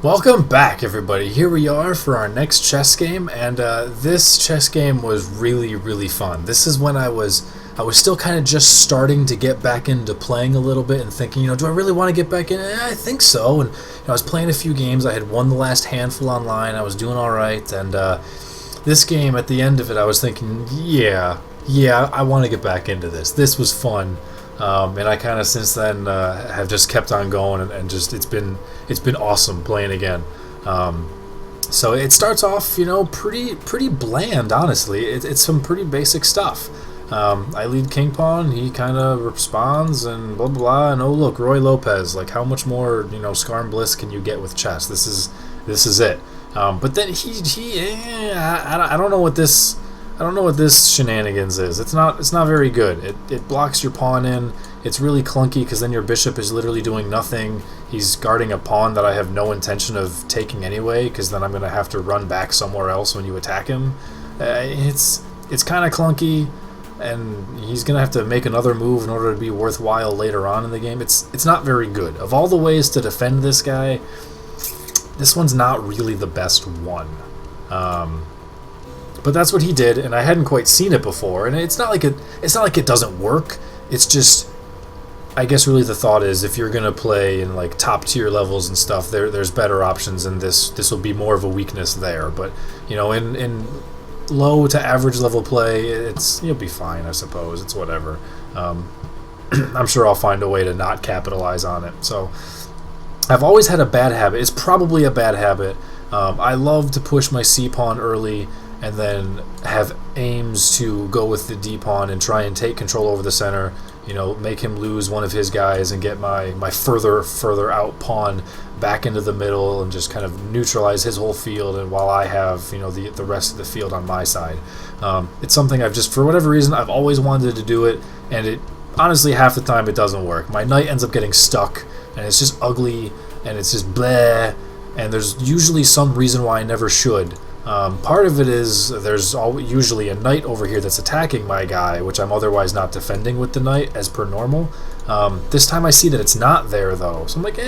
Welcome back, everybody. Here we are for our next chess game, and this chess game was really fun. This is when I was still kind of just starting to get back into playing a little bit and thinking, do I really want to get back in? I think so. And I was playing a few games. I had won the last handful online. I was doing all right, and this game, at the end of it, I was thinking, yeah, I want to get back into this. This was fun. And I kind of since then have just kept on going, and just it's been awesome playing again. So it starts off, pretty bland, honestly. It's some pretty basic stuff. I lead king pawn, he kind of responds, and blah blah. And oh look, Roy Lopez. Like, how much more Scar and Bliss can you get with chess? This is it. But then I don't know what this. I don't know what this shenanigans is. It's not very good. It blocks your pawn in. It's really clunky because then your bishop is literally doing nothing. He's guarding a pawn that I have no intention of taking anyway, because then I'm going to have to run back somewhere else when you attack him. It's kind of clunky, and he's going to have to make another move in order to be worthwhile later on in the game. It's not very good. Of all the ways to defend this guy, this one's not really the best one. But that's what he did, and I hadn't quite seen it before. And it's not like it doesn't work. It's just, I guess really the thought is, if you're gonna play in like top tier levels and stuff, there's better options, and this will be more of a weakness there. But in low to average level play, you'll be fine, I suppose. It's whatever. I'm sure I'll find a way to not capitalize on it. So I've always had a bad habit. It's probably a bad habit. I love to push my c pawn early, and then have aims to go with the d-pawn and try and take control over the center, make him lose one of his guys and get my further out pawn back into the middle and just kind of neutralize his whole field, and while I have, the rest of the field on my side. It's something I've just, for whatever reason, I've always wanted to do it, and it, honestly, half the time it doesn't work. My knight ends up getting stuck, and it's just ugly, and it's just bleh, and there's usually some reason why I never should. Part of it is there's usually a knight over here that's attacking my guy, which I'm otherwise not defending with the knight as per normal. This time I see that it's not there though, so I'm like,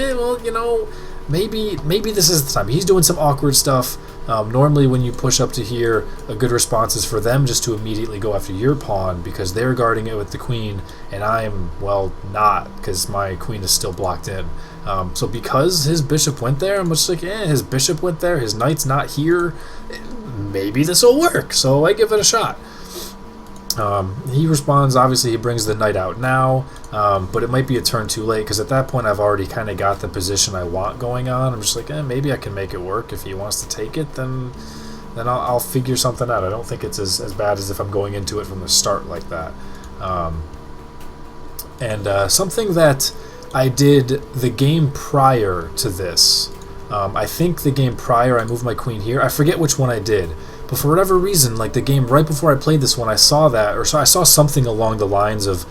maybe this is the time. He's doing some awkward stuff. Normally when you push up to here, a good response is for them just to immediately go after your pawn because they're guarding it with the queen, and I'm, not, because my queen is still blocked in. So because his bishop went there, I'm just like, his bishop went there, his knight's not here, maybe this will work, so I give it a shot. He responds, obviously he brings the knight out now, but it might be a turn too late, because at that point I've already kind of got the position I want going on. I'm just like, maybe I can make it work. If he wants to take it, then I'll figure something out. I don't think it's as bad as if I'm going into it from the start like that. Something that I did the game prior to this, I think the game prior I moved my queen here. I forget which one I did. But for whatever reason, like the game right before I played this one, I saw that, or so I saw something along the lines of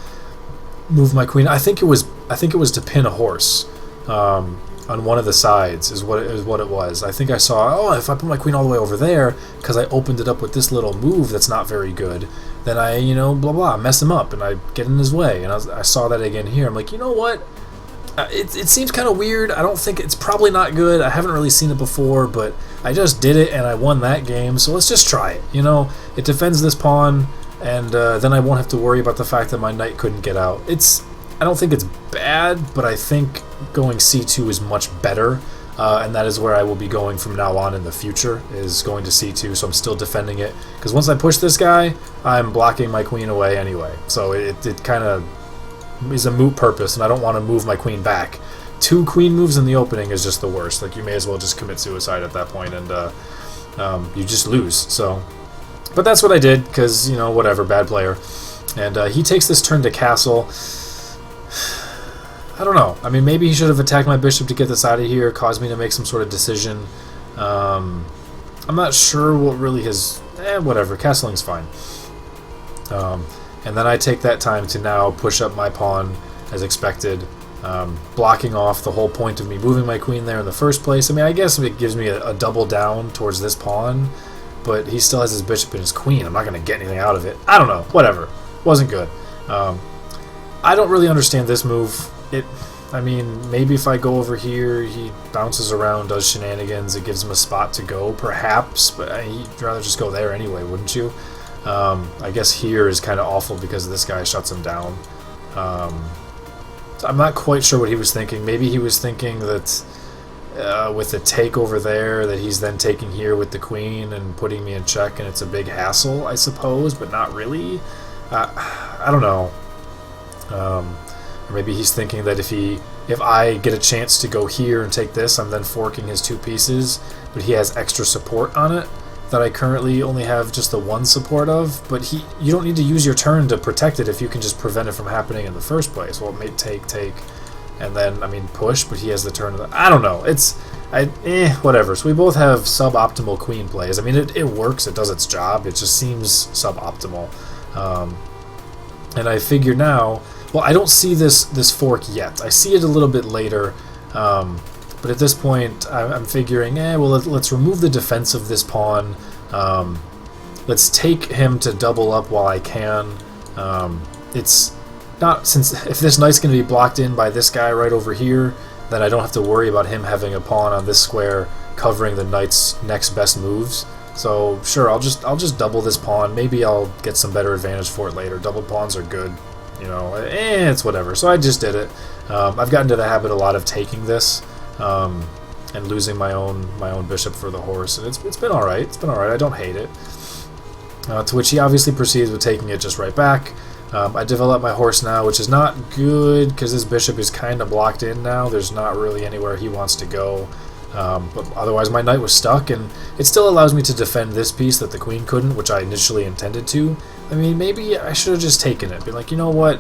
move my queen. I think it was to pin a horse on one of the sides is what it was. I think I saw, if I put my queen all the way over there, because I opened it up with this little move that's not very good, then I blah blah mess him up and I get in his way. And I saw that again here. I'm like, you know what? It seems kind of weird. I don't think it's probably not good. I haven't really seen it before, but I just did it and I won that game, so let's just try it. It defends this pawn, and then I won't have to worry about the fact that my knight couldn't get out. I don't think it's bad, but I think going c2 is much better, and that is where I will be going from now on in the future, is going to c2, so I'm still defending it, because once I push this guy, I'm blocking my queen away anyway, so it kind of is a moot purpose, and I don't want to move my queen back. 2 queen moves in the opening is just the worst. Like, you may as well just commit suicide at that point, and you just lose. So, but that's what I did, because whatever, bad player. And he takes this turn to castle. I don't know. I mean, maybe he should have attacked my bishop to get this out of here, caused me to make some sort of decision. I'm not sure what really his... whatever, castling's fine. And then I take that time to now push up my pawn as expected, blocking off the whole point of me moving my queen there in the first place. I mean, I guess it gives me a double down towards this pawn, but he still has his bishop and his queen. I'm not going to get anything out of it. I don't know. Whatever. Wasn't good. I don't really understand this move. I mean, maybe if I go over here, he bounces around, does shenanigans, it gives him a spot to go, perhaps, but he'd rather just go there anyway, wouldn't you? I guess here is kind of awful because this guy shuts him down. So I'm not quite sure what he was thinking. Maybe he was thinking that with the take over there, that he's then taking here with the queen and putting me in check, and it's a big hassle, I suppose, but not really. I don't know. Or maybe he's thinking that if I get a chance to go here and take this, I'm then forking his two pieces, but he has extra support on it that I currently only have just the one support of. But you don't need to use your turn to protect it if you can just prevent it from happening in the first place. Well, it may take, and then, I mean, push, but he has the turn. I don't know. Whatever. So we both have suboptimal queen plays. I mean, it works. It does its job. It just seems suboptimal. And I figure now, well, I don't see this fork yet. I see it a little bit later, but at this point, I'm figuring, well, let's remove the defense of this pawn. Let's take him to double up while I can. It's not, since if this knight's going to be blocked in by this guy right over here, then I don't have to worry about him having a pawn on this square covering the knight's next best moves. So sure, I'll just double this pawn. Maybe I'll get some better advantage for it later. Double pawns are good, you know. It's whatever. So I just did it. I've gotten to the habit a lot of taking this and losing my own bishop for the horse, and it's been all right. It's been all right. I don't hate it. To which he obviously proceeds with taking it just right back. I develop my horse now, which is not good because this bishop is kind of blocked in now. There's not really anywhere he wants to go. But otherwise my knight was stuck, and it still allows me to defend this piece that the queen couldn't, which I initially intended to. I mean, maybe I should have just taken it. Be like, you know what?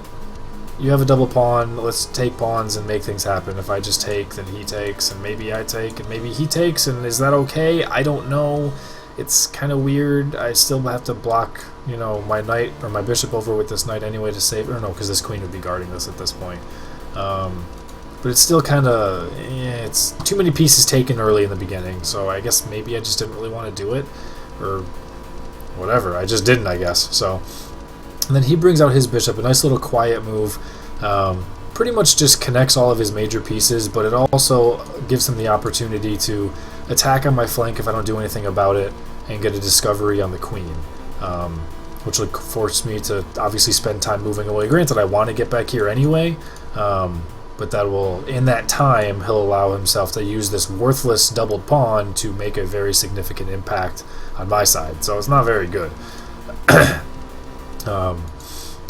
You have a double pawn, let's take pawns and make things happen. If I just take, then he takes, and maybe I take, and maybe he takes, and is that okay? I don't know. It's kind of weird. I still have to block, you know, my knight or my bishop over with this knight anyway to save, or no, because this queen would be guarding this at this point. But it's still kind of, it's too many pieces taken early in the beginning, so I guess maybe I just didn't really want to do it, or whatever. I just didn't, I guess. So, and then he brings out his bishop, a nice little quiet move. Pretty much just connects all of his major pieces, but it also gives him the opportunity to attack on my flank if I don't do anything about it, and get a discovery on the queen, which would force me to obviously spend time moving away. Granted, I want to get back here anyway, but that will, in that time, he'll allow himself to use this worthless doubled pawn to make a very significant impact on my side. So it's not very good.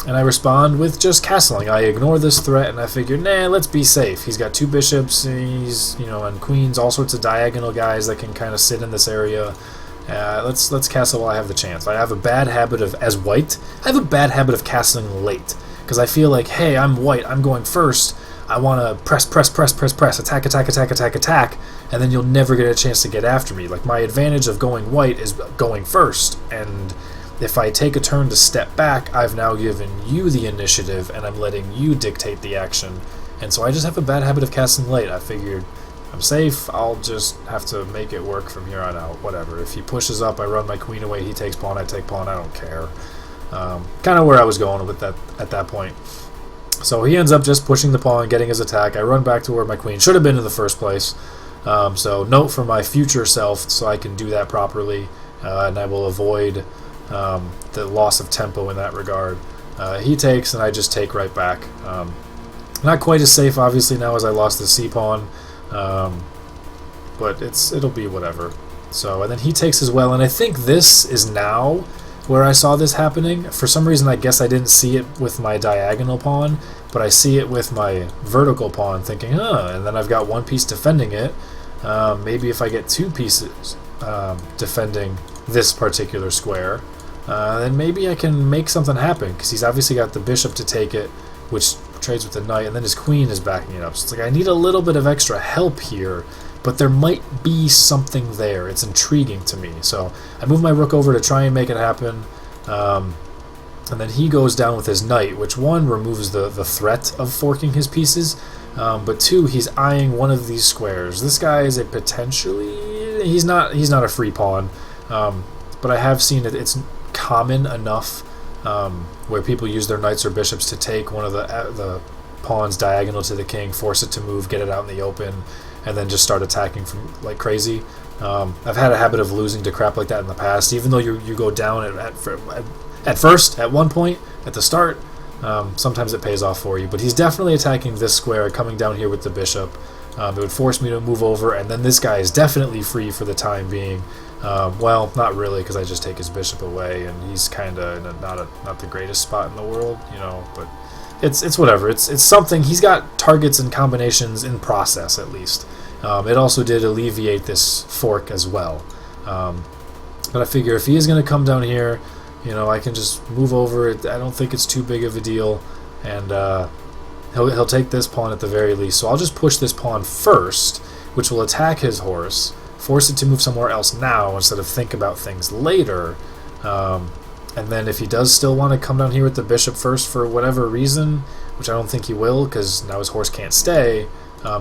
And I respond with just castling. I ignore this threat, and I figure, nah, let's be safe. He's got two bishops, and he's, you know, and queens, all sorts of diagonal guys that can kind of sit in this area. Let's castle while I have the chance. I have a bad habit of, as white, I have a bad habit of castling late, because I feel like, hey, I'm white, I'm going first. I want to press, attack, and then you'll never get a chance to get after me. Like, my advantage of going white is going first, and if I take a turn to step back, I've now given you the initiative, and I'm letting you dictate the action. And so I just have a bad habit of casting late. I figured, I'm safe, I'll just have to make it work from here on out. Whatever. If he pushes up, I run my queen away, he takes pawn, I take pawn, I don't care. Kind of where I was going with that at that point. So he ends up just pushing the pawn, getting his attack. I run back to where my queen should have been in the first place. So note for my future self, so I can do that properly, and I will avoid the loss of tempo in that regard. He takes, and I just take right back. Not quite as safe, obviously, now as I lost the c-pawn, but it'll be whatever. So, and then he takes as well, and I think this is now where I saw this happening. For some reason, I guess I didn't see it with my diagonal pawn, but I see it with my vertical pawn, thinking, and then I've got one piece defending it. Maybe if I get two pieces defending this particular square, then maybe I can make something happen, because he's obviously got the bishop to take it, which trades with the knight, and then his queen is backing it up. So it's like I need a little bit of extra help here, but there might be something there. It's intriguing to me. So I move my rook over to try and make it happen, and then he goes down with his knight, which one, removes the threat of forking his pieces, but two, he's eyeing one of these squares. This guy is a potentially, he's not a free pawn, but I have seen it. It's common enough where people use their knights or bishops to take one of the pawns diagonal to the king, force it to move, get it out in the open, and then just start attacking from like crazy. I've had a habit of losing to crap like that in the past, even though you go down at first, at one point, at the start. Sometimes it pays off for you, but he's definitely attacking this square, coming down here with the bishop. It would force me to move over, and then this guy is definitely free for the time being. Well, not really, because I just take his bishop away, and he's kind of in not the greatest spot in the world, you know. But it's whatever. It's something. He's got targets and combinations in process, at least. It also did alleviate this fork as well. But I figure if he is going to come down here, you know, I can just move over it. I don't think it's too big of a deal, and he'll take this pawn at the very least. So I'll just push this pawn first, which will attack his horse, force it to move somewhere else now instead of think about things later. And then if he does still want to come down here with the bishop first for whatever reason, which I don't think he will because now his horse can't stay,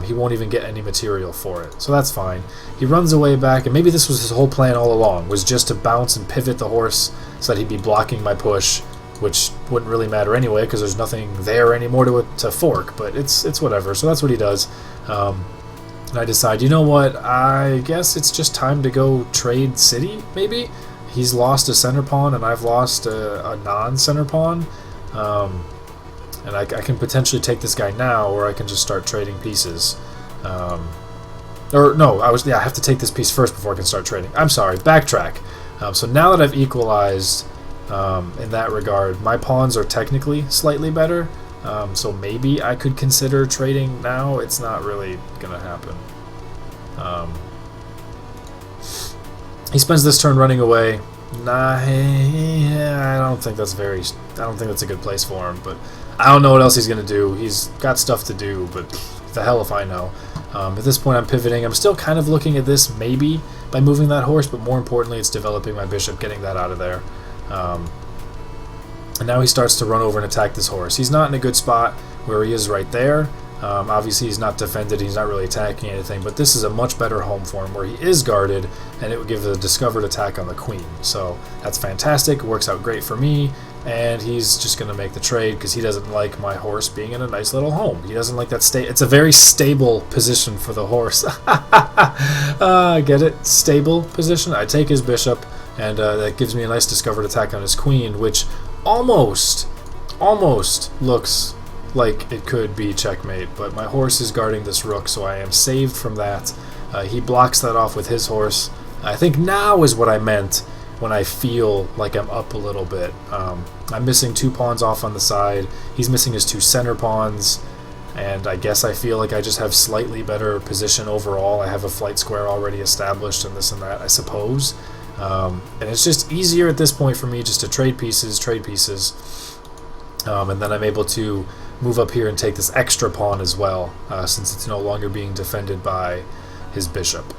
he won't even get any material for it. So that's fine. He runs away back, and maybe this was his whole plan all along, was just to bounce and pivot the horse so that he'd be blocking my push, which wouldn't really matter anyway because there's nothing there anymore to fork, but it's whatever. So that's what he does. And I decide, you know what, I guess it's just time to go trade city, maybe? He's lost a center pawn, and I've lost a non-center pawn. And I can potentially take this guy now, or I can just start trading pieces. Or no, I have to take this piece first before I can start trading. I'm sorry, backtrack. So now that I've equalized in that regard, my pawns are technically slightly better. So maybe I could consider trading now. It's not really gonna happen. He spends this turn running away. Nah, I don't think that's a good place for him. But I don't know what else he's gonna do. He's got stuff to do, but the hell if I know. At this point, I'm pivoting. I'm still kind of looking at this maybe by moving that horse, but more importantly, it's developing my bishop, getting that out of there. And now he starts to run over and attack this horse. He's not in a good spot where he is right there. Obviously, he's not defended. He's not really attacking anything. But this is a much better home for him where he is guarded, and it would give a discovered attack on the queen. So that's fantastic. It works out great for me. And he's just going to make the trade because he doesn't like my horse being in a nice little home. He doesn't like that It's a very stable position for the horse. Get it? Stable position. I take his bishop, and that gives me a nice discovered attack on his queen, which almost looks like it could be checkmate, but my horse is guarding this rook, so I am saved from that. He blocks that off with his horse. I think now is what I meant when I feel like I'm up a little bit. I'm missing 2 pawns off on the side. He's missing his 2 center pawns, and I guess I feel like I just have slightly better position overall. I have a flight square already established and this and that, I suppose. And it's just easier at this point for me just to trade pieces, and then I'm able to move up here and take this extra pawn as well, since it's no longer being defended by his bishop.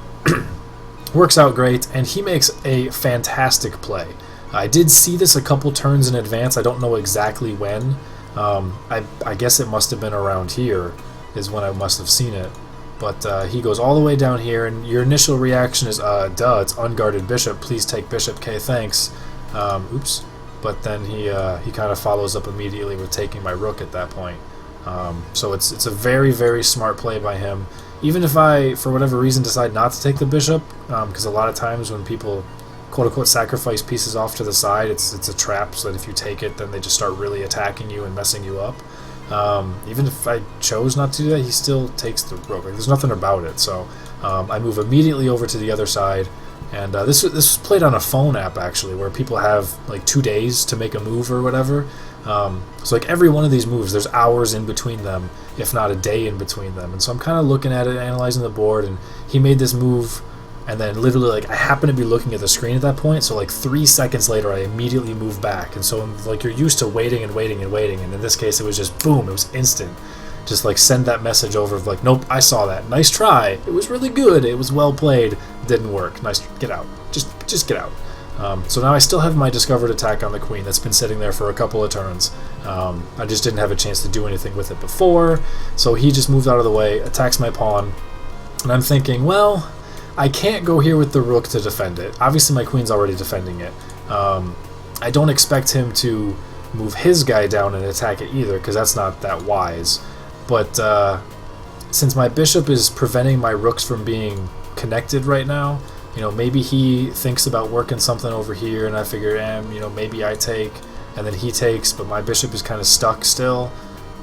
Works out great, and he makes a fantastic play. I did see this a couple turns in advance. I don't know exactly when. I guess it must have been around here is when I must have seen it. But he goes all the way down here, and your initial reaction is, duh, it's unguarded bishop. Please take bishop. Okay, thanks. Oops. But then he kind of follows up immediately with taking my rook at that point. So it's a very, very smart play by him. Even if I, for whatever reason, decide not to take the bishop, because a lot of times when people quote-unquote sacrifice pieces off to the side, it's a trap, so that if you take it, then they just start really attacking you and messing you up. Even if I chose not to do that, he still takes the rook. Like, there's nothing about it. So I move immediately over to the other side. And this was played on a phone app, actually, where people have like 2 days to make a move or whatever. So like every one of these moves, there's hours in between them, if not a day in between them. And so I'm kind of looking at it, analyzing the board, and he made this move, and then literally, like, I happen to be looking at the screen at that point, so like 3 seconds later, I immediately move back. And so like you're used to waiting and waiting and waiting, and in this case, it was just boom, it was instant. Just like send that message over of like, nope, I saw that. Nice try. It was really good. It was well played. Didn't work. Nice. Get out. Just get out. So now I still have my discovered attack on the queen that's been sitting there for a couple of turns. I just didn't have a chance to do anything with it before. So he just moved out of the way, attacks my pawn, and I'm thinking, well, I can't go here with the rook to defend it. Obviously, my queen's already defending it. I don't expect him to move his guy down and attack it either, because that's not that wise. But since my bishop is preventing my rooks from being connected right now, maybe he thinks about working something over here, and I figure, maybe I take, and then he takes, but my bishop is kind of stuck still,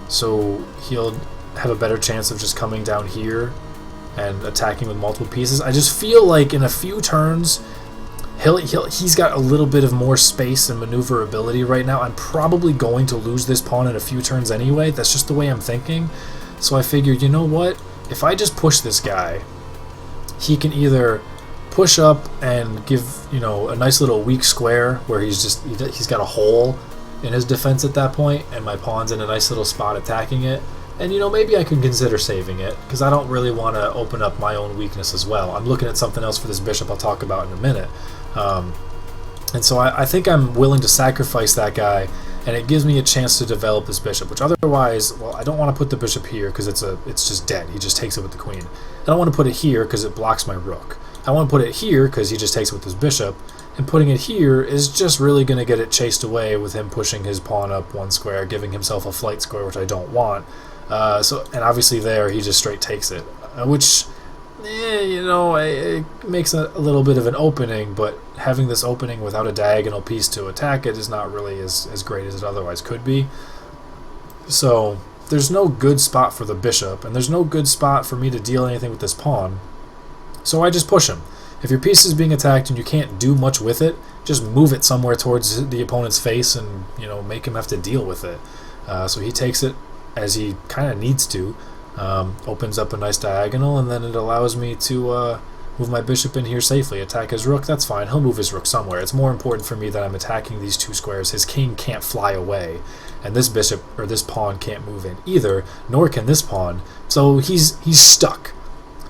so he'll have a better chance of just coming down here and attacking with multiple pieces. I just feel like in a few turns, he's got a little bit of more space and maneuverability right now. I'm probably going to lose this pawn in a few turns anyway. That's just the way I'm thinking. So I figured, you know what? If I just push this guy, he can either push up and give, a nice little weak square where he's got a hole in his defense at that point, and my pawn's in a nice little spot attacking it. And, maybe I can consider saving it, because I don't really want to open up my own weakness as well. I'm looking at something else for this bishop I'll talk about in a minute. And so I think I'm willing to sacrifice that guy, and it gives me a chance to develop this bishop, which otherwise, well, I don't want to put the bishop here because it's just dead. He just takes it with the queen. I don't want to put it here because it blocks my rook. I want to put it here because he just takes it with his bishop, and putting it here is just really going to get it chased away with him pushing his pawn up one square, giving himself a flight square, which I don't want. And obviously there he just straight takes it, which, it makes a little bit of an opening, but having this opening without a diagonal piece to attack it is not really as great as it otherwise could be. So there's no good spot for the bishop, and there's no good spot for me to deal anything with this pawn. So I just push him. If your piece is being attacked and you can't do much with it, just move it somewhere towards the opponent's face and, make him have to deal with it. So he takes it as he kind of needs to, opens up a nice diagonal, and then it allows me to move my bishop in here safely, attack his rook. That's fine. He'll move his rook somewhere. It's more important for me that I'm attacking these two squares. His king can't fly away, and this bishop or this pawn can't move in either, nor can this pawn. So he's stuck.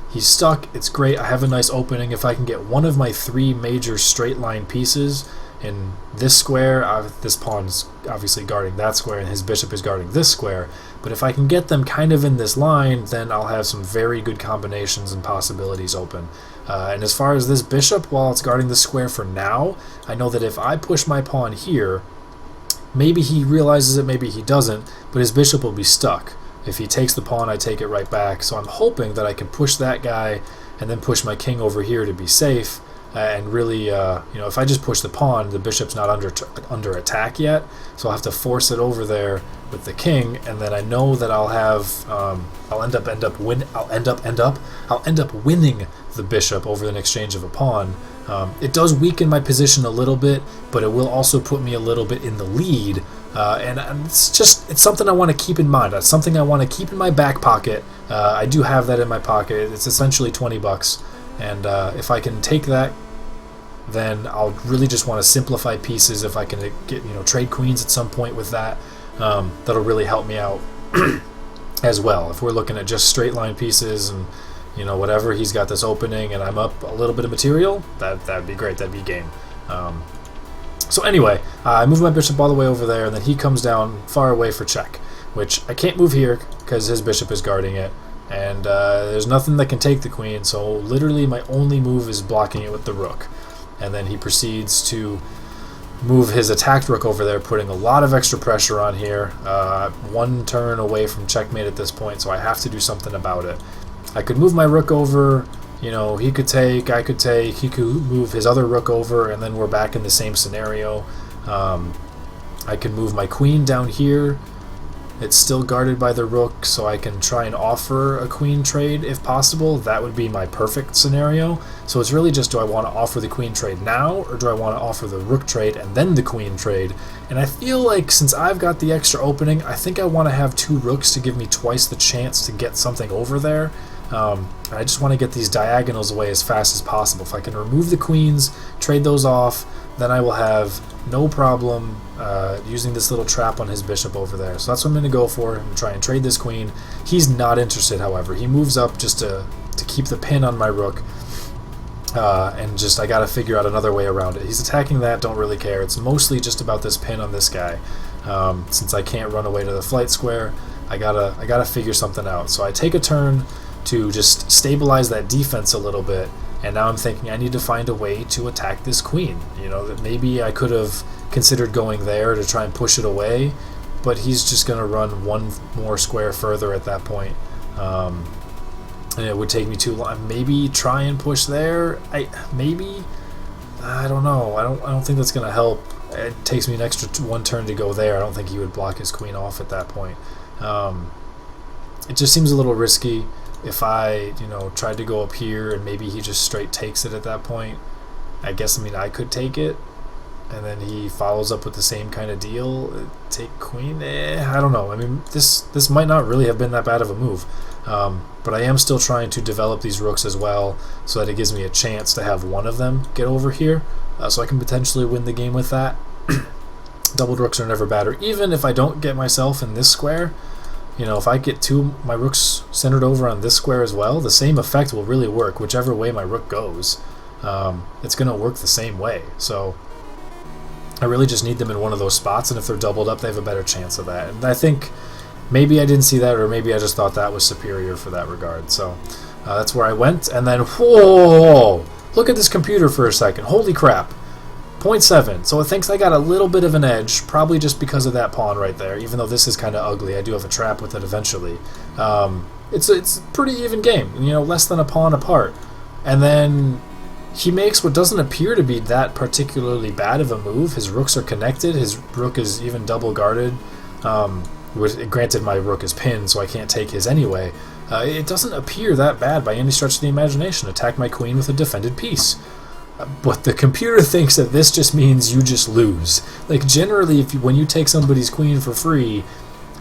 He's stuck. It's great. I have a nice opening. If I can get one of my three major straight line pieces in this square, this pawn's obviously guarding that square, and his bishop is guarding this square. But if I can get them kind of in this line, then I'll have some very good combinations and possibilities open. And as far as this bishop, while it's guarding the square for now, I know that if I push my pawn here, maybe he realizes it, maybe he doesn't, but his bishop will be stuck. If he takes the pawn, I take it right back. So I'm hoping that I can push that guy and then push my king over here to be safe. And really, if I just push the pawn, the bishop's not under attack yet, so I'll have to force it over there with the king, and then I know that I'll have I'll end up winning the bishop over an exchange of a pawn. It does weaken my position a little bit, but it will also put me a little bit in the lead. And it's something I want to keep in mind. It's something I want to keep in my back pocket. I do have that in my pocket. It's essentially $20. And if I can take that, then I'll really just want to simplify pieces. If I can get trade queens at some point with that, that'll really help me out as well. If we're looking at just straight line pieces and whatever, he's got this opening and I'm up a little bit of material, that'd be great. That'd be game. So anyway, I move my bishop all the way over there, and then he comes down far away for check, which I can't move here because his bishop is guarding it. And there's nothing that can take the queen, so literally my only move is blocking it with the rook. And then he proceeds to move his attacked rook over there, putting a lot of extra pressure on here. One turn away from checkmate at this point, so I have to do something about it. I could move my rook over, he could take, I could take, he could move his other rook over, and then we're back in the same scenario. I can move my queen down here. It's still guarded by the rook, so I can try and offer a queen trade if possible. That would be my perfect scenario. So it's really just, do I want to offer the queen trade now, or do I want to offer the rook trade and then the queen trade? And I feel like since I've got the extra opening, I think I want to have two rooks to give me twice the chance to get something over there. I just want to get these diagonals away as fast as possible. If I can remove the queens, trade those off, then I will have no problem using this little trap on his bishop over there. So that's what I'm going to go for. I'm going to try and trade this queen. He's not interested, however. He moves up just to keep the pin on my rook. And just, I got to figure out another way around it. He's attacking that, don't really care. It's mostly just about this pin on this guy. Since I can't run away to the flight square, I gotta figure something out. So I take a turn to just stabilize that defense a little bit, and now I'm thinking I need to find a way to attack this queen. That maybe I could have considered going there to try and push it away, but he's just going to run one more square further at that point. And it would take me too long. Maybe try and push there. I don't know. I don't think that's going to help. It takes me an extra one turn to go there. I don't think he would block his queen off at that point. It just seems a little risky. If I, tried to go up here and maybe he just straight takes it at that point, I guess, I could take it, and then he follows up with the same kind of deal. Take queen? I don't know. This might not really have been that bad of a move. But I am still trying to develop these rooks as well, so that it gives me a chance to have one of them get over here, so I can potentially win the game with that. Doubled rooks are never bad, or even if I don't get myself in this square, if I get my rooks centered over on this square as well, the same effect will really work whichever way my rook goes. It's going to work the same way. So I really just need them in one of those spots, and if they're doubled up, they have a better chance of that. And I think maybe I didn't see that, or maybe I just thought that was superior for that regard. So that's where I went, and then, whoa! Look at this computer for a second. Holy crap. 0.7. So it thinks I got a little bit of an edge, probably just because of that pawn right there, even though this is kind of ugly. I do have a trap with it eventually. It's a pretty even game, less than a pawn apart. And then he makes what doesn't appear to be that particularly bad of a move. His rooks are connected. His rook is even double guarded. Granted, my rook is pinned, so I can't take his anyway. It doesn't appear that bad by any stretch of the imagination. Attack my queen with a defended piece. But the computer thinks that this just means you just lose. Like, generally, when you take somebody's queen for free,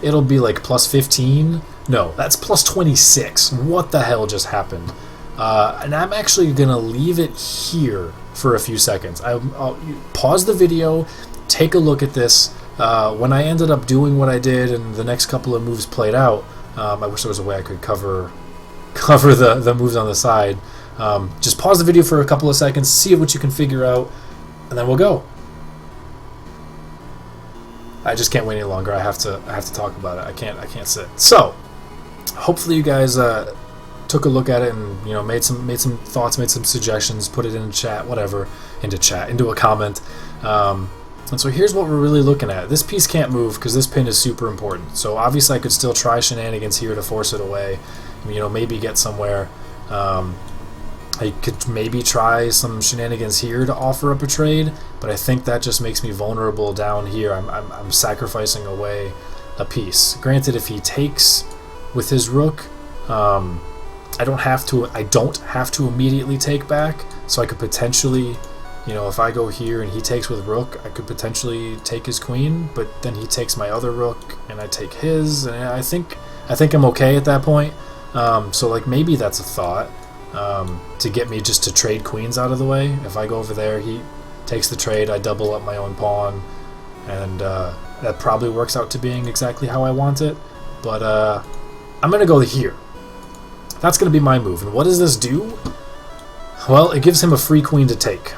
it'll be like plus 15. No, that's plus 26. What the hell just happened? And I'm actually going to leave it here for a few seconds. I'll pause the video, take a look at this. When I ended up doing what I did and the next couple of moves played out, I wish there was a way I could cover the moves on the side. Just pause the video for a couple of seconds, see what you can figure out, and then we'll go. I just can't wait any longer. I have to talk about it. I can't sit. So, hopefully you guys took a look at it and made some thoughts, made some suggestions, put it in chat, whatever, into a comment. And so here's what we're really looking at. This piece can't move because this pin is super important. So obviously I could still try shenanigans here to force it away. Maybe get somewhere. I could maybe try some shenanigans here to offer up a trade, but I think that just makes me vulnerable down here. I'm sacrificing away a piece. Granted, if he takes with his rook, I don't have to immediately take back, so I could potentially, if I go here and he takes with rook, I could potentially take his queen, but then he takes my other rook and I take his, and I think I'm okay at that point. So like maybe that's a thought. To get me just to trade queens out of the way. If I go over there, he takes the trade, I double up my own pawn, and that probably works out to being exactly how I want it. But I'm going to go here. That's going to be my move. And what does this do? Well, it gives him a free queen to take,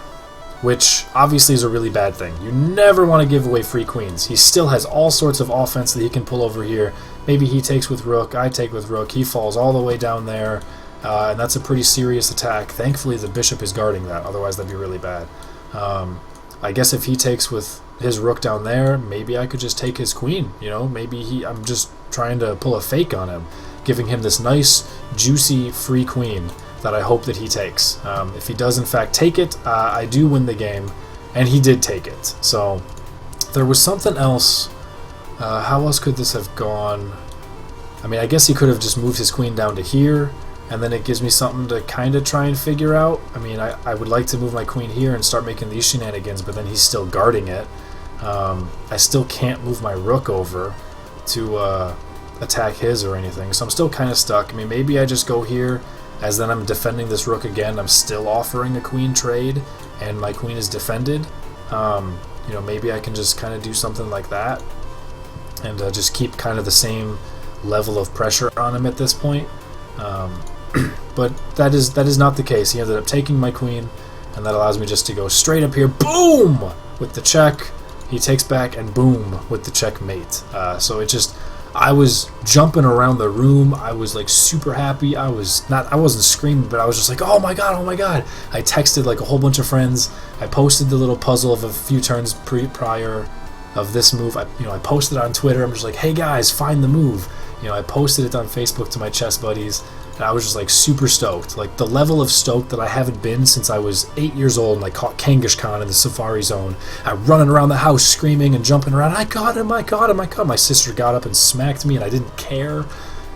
which obviously is a really bad thing. You never want to give away free queens. He still has all sorts of offense that he can pull over here. Maybe he takes with rook, I take with rook, he falls all the way down there. And that's a pretty serious attack. Thankfully, the bishop is guarding that. Otherwise, that'd be really bad. I guess if he takes with his rook down there, maybe I could just take his queen. Maybe I'm just trying to pull a fake on him, giving him this nice, juicy, free queen that I hope that he takes. If he does, in fact, take it, I do win the game. And he did take it. So there was something else. How else could this have gone? I guess he could have just moved his queen down to here. And then it gives me something to kind of try and figure out. I would like to move my queen here and start making these shenanigans, but then he's still guarding it. I still can't move my rook over to attack his or anything, so I'm still kind of stuck. Maybe I just go here, as then I'm defending this rook again. I'm still offering a queen trade, and my queen is defended. Maybe I can just kind of do something like that, and just keep kind of the same level of pressure on him at this point. But that is not the case. He ended up taking my queen, and that allows me just to go straight up here, boom, with the check. He takes back, and boom, with the checkmate. So I was jumping around the room. I was like super happy. I wasn't screaming, but I was just like, oh my god, oh my god. I texted like a whole bunch of friends. I posted the little puzzle of a few turns prior. of this move. I posted it on Twitter. I'm just like, hey guys, find the move. I posted it on Facebook to my chess buddies, and I was just like super stoked. Like the level of stoked that I haven't been since I was 8 years old and I caught Kangaskhan Khan in the Safari Zone. I'm running around the house screaming and jumping around. I got him, I got him, I got him. My sister got up and smacked me and I didn't care.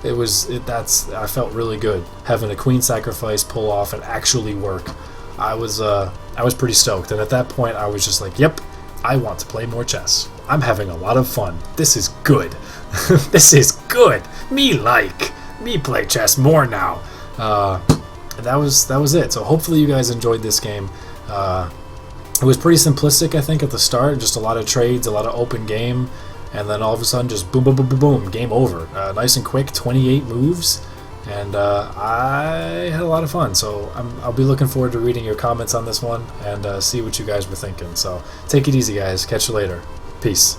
I felt really good having a queen sacrifice pull off and actually work. I was pretty stoked, and at that point I was just like, yep, I want to play more chess. I'm having a lot of fun. This is good. This is good. Me play chess more now. And that was it. So hopefully you guys enjoyed this game. It was pretty simplistic, I think, at the start. Just a lot of trades, a lot of open game, and then all of a sudden just boom, boom, boom, boom, boom, game over. Nice and quick, 28 moves. And I had a lot of fun, so I'll be looking forward to reading your comments on this one and see what you guys were thinking. So take it easy, guys. Catch you later. Peace.